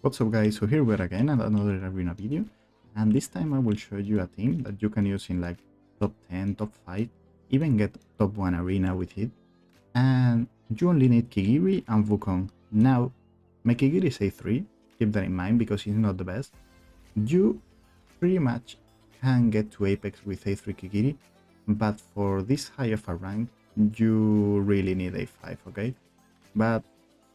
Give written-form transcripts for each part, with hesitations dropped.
What's up guys, so here we're again at another arena video, and this time I will show you a team that you can use in like top 10, top 5, even get top 1 arena with it, and you only need Kigiri and Wukong. Now, my Kigiri is A3, keep that in mind because he's not the best. You pretty much can get to Apex with A3 Kigiri, but for this high of a rank, you really need A5, okay? But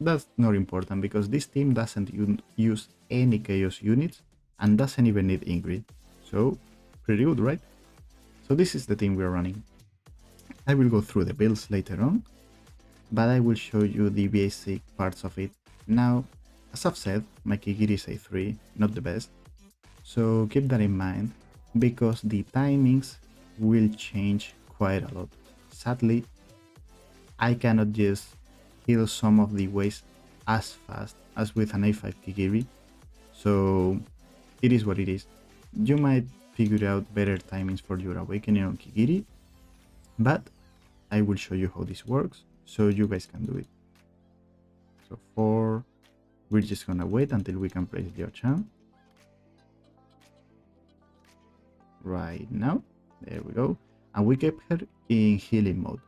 that's not important because this team doesn't use any chaos units and doesn't even need Ingrid. So pretty good, right? So this is the team we're running. I will go through the builds later on, but I will show you the basic parts of it. Now, as I've said, my Kigiri is A3, not the best. So keep that in mind because the timings will change quite a lot. Sadly, I cannot just heal some of the waves as fast as with an A5 Kigiri, so it is what it is. You might figure out better timings for your awakening on Kigiri, but I will show you how this works so you guys can do it. So we're just gonna wait until we can place the Ochan. Right now, there we go, and we kept her in healing mode.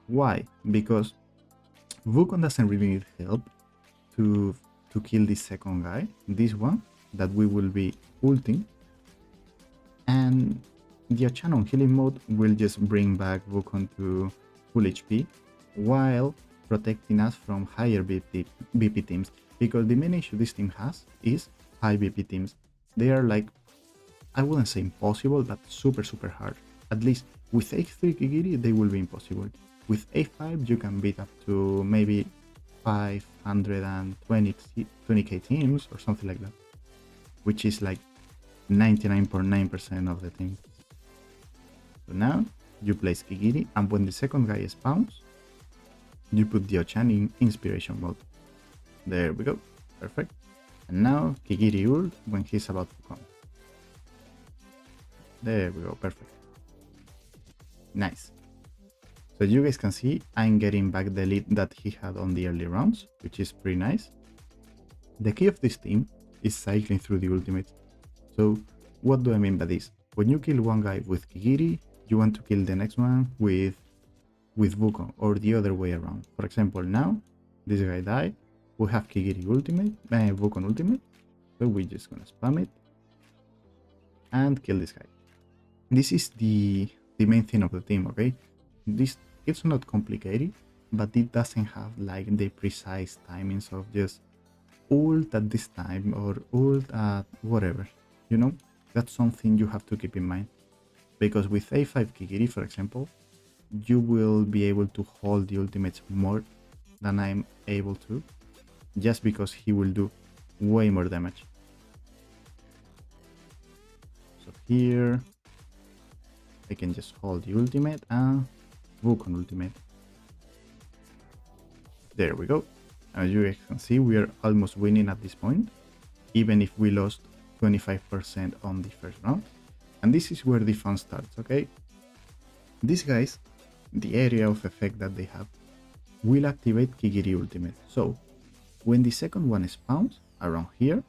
Why? Because Wukong doesn't really need help to kill this second guy, this one that we will be ulting, and the Ochan on healing mode will just bring back Wukong to full HP while protecting us from higher BP teams, because the main issue this team has is high BP teams. They are like, I wouldn't say impossible, but super hard. At least with A3 Kigiri they will be impossible. With A5 you can beat up to maybe 520k teams or something like that, which is like 99.9% of the team. So now you place Kigiri, and when the second guy spawns, you put the Ochan in inspiration mode. There we go, perfect. And now Kigiri ult when he's about to come. There we go, perfect. Nice. So you guys can see I'm getting back the lead that he had on the early rounds, which is pretty nice. The key of this team is cycling through the ultimates. So what do I mean by this? When you kill one guy with Kigiri, you want to kill the next one with Wukong, or the other way around. For example, now this guy died, we have Kigiri ultimate, Wukong ultimate, so we're just gonna spam it and kill this guy. This is the main thing of the team, okay? It's not complicated, but it doesn't have like the precise timings of just ult at this time or ult at whatever, you know? That's something you have to keep in mind, because with A5 Kigiri, for example, you will be able to hold the ultimates more than I'm able to, just because he will do way more damage. So here I can just hold the ultimate and Wukong ultimate. There we go. As you guys can see, we are almost winning at this point, even if we lost 25% on the first round. And this is where the fun starts, okay? These guys, the area of effect that they have, will activate Kigiri ultimate. So when the second one spawns around here,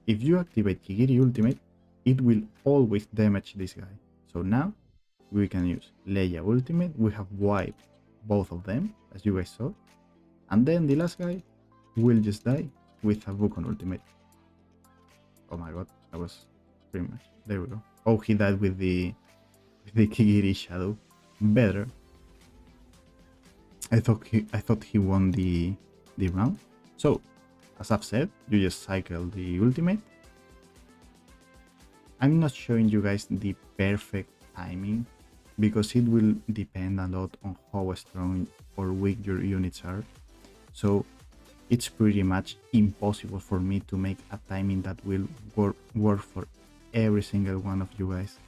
if you activate Kigiri ultimate, it will always damage this guy. So now we can use Leia ultimate. We have wiped both of them, as you guys saw, and then the last guy will just die with a Wukong ultimate. Oh my god, that was pretty much, there we go. Oh, he died with the Kigiri shadow. Better. I thought he won the round. So as I've said, you just cycle the ultimate. I'm not showing you guys the perfect timing because it will depend a lot on how strong or weak your units are. So it's pretty much impossible for me to make a timing that will work for every single one of you guys.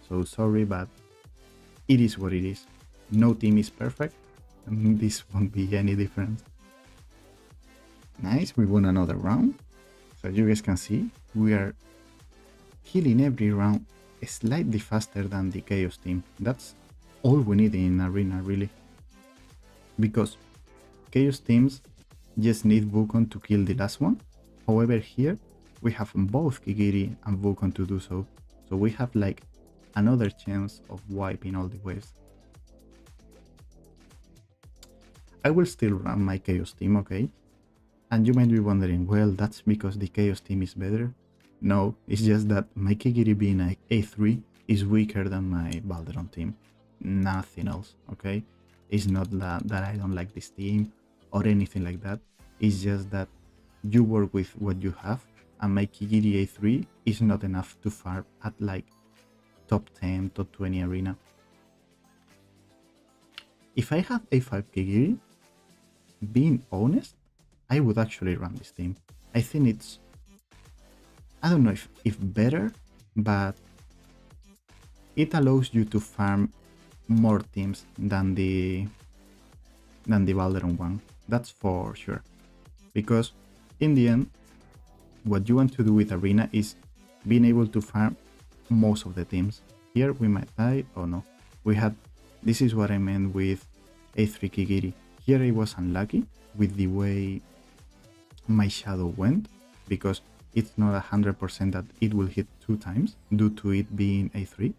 So sorry, but it is what it is. No team is perfect, and this won't be any different. Nice, we won another round. So you guys can see, we are healing every round slightly faster than the Chaos team. That's all we need in arena, really. Because Chaos teams just need Wukong to kill the last one. However, here we have both Kigiri and Wukong to do so. So we have like another chance of wiping all the waves. I will still run my Chaos team, okay? And you might be wondering, well, that's because the Chaos team is better. No, it's just that my Kigiri being a A3 is weaker than my Balderon team. Nothing else, okay? It's not that I don't like this team or anything like that. It's just that you work with what you have, and my Kigiri A3 is not enough to farm at like top 10, top 20 arena. If I had A5 Kigiri, being honest, I would actually run this team. I think it's, I don't know if better, but it allows you to farm more teams than the Balderon one. That's for sure. Because in the end, what you want to do with Arena is being able to farm most of the teams. Here we might die. Oh no. We had, this is what I meant with A3 Kigiri. Here I was unlucky with the way my shadow went, because it's not 100% that it will hit 2 times due to it being A3.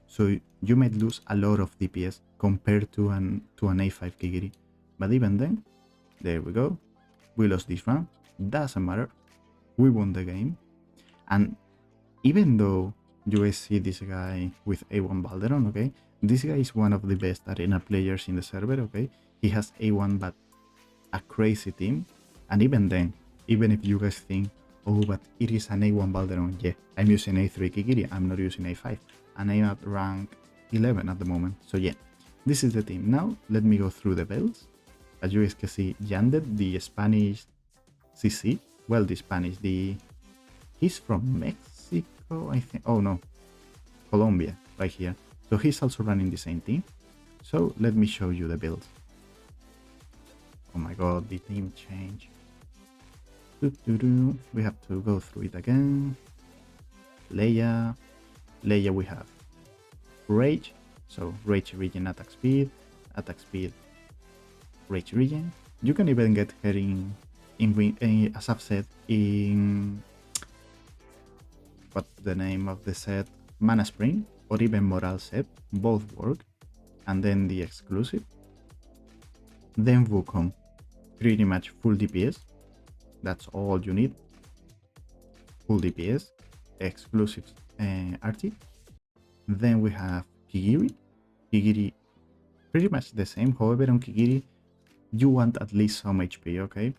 So you might lose a lot of DPS compared to an A5 Kigiri. But even then, there we go. We lost this round. Doesn't matter. We won the game. And even though you guys see this guy with A1 Balderon, okay, this guy is one of the best arena players in the server, okay. He has A1 but a crazy team. And even then, even if you guys think, oh, but it is an A1 Balderon, yeah, I'm using A3 Kigiri, I'm not using A5, and I'm at rank 11 at the moment. So yeah, this is the team. Now let me go through the belts. As you guys can see, Yanded, the Spanish CC, well, the Spanish, he's from Mexico, I think. Oh no, Colombia, right here. So he's also running the same team. So let me show you the builds. Oh my god, the team change. We have to go through it again. Leia, we have Rage, so Rage regen attack speed, Rage regen. You can even get her in as I've said, in what's the name of the set, Mana Spring, or even Morale set, both work. And then the exclusive. Then Wukong, pretty much full DPS. That's all you need. Full DPS, exclusive RT. Then we have Kigiri. Kigiri, pretty much the same. However, on Kigiri, you want at least some HP, okay?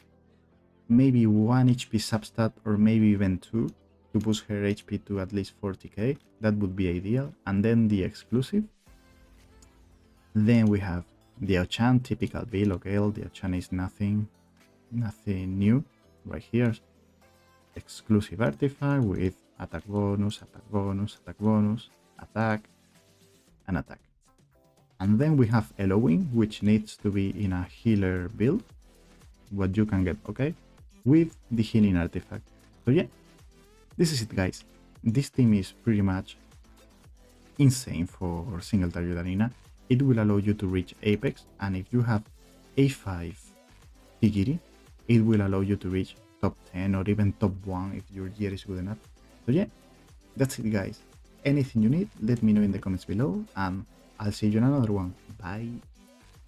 Maybe 1 HP substat, or maybe even 2 to boost her HP to at least 40k. That would be ideal. And then the exclusive. Then we have the Diao-chan, typical build, okay? The Diao-chan is nothing new. Right here, exclusive artifact with attack bonus, attack, and attack. And then we have Eloing, which needs to be in a healer build, what you can get, okay, with the healing artifact. So yeah, this is it, guys. This team is pretty much insane for single target arena. It will allow you to reach Apex, and if you have A5 Kigiri, it will allow you to reach top 10 or even top 1 if your gear is good enough. So yeah, that's it, guys. Anything you need, let me know in the comments below, and I'll see you in another one. Bye.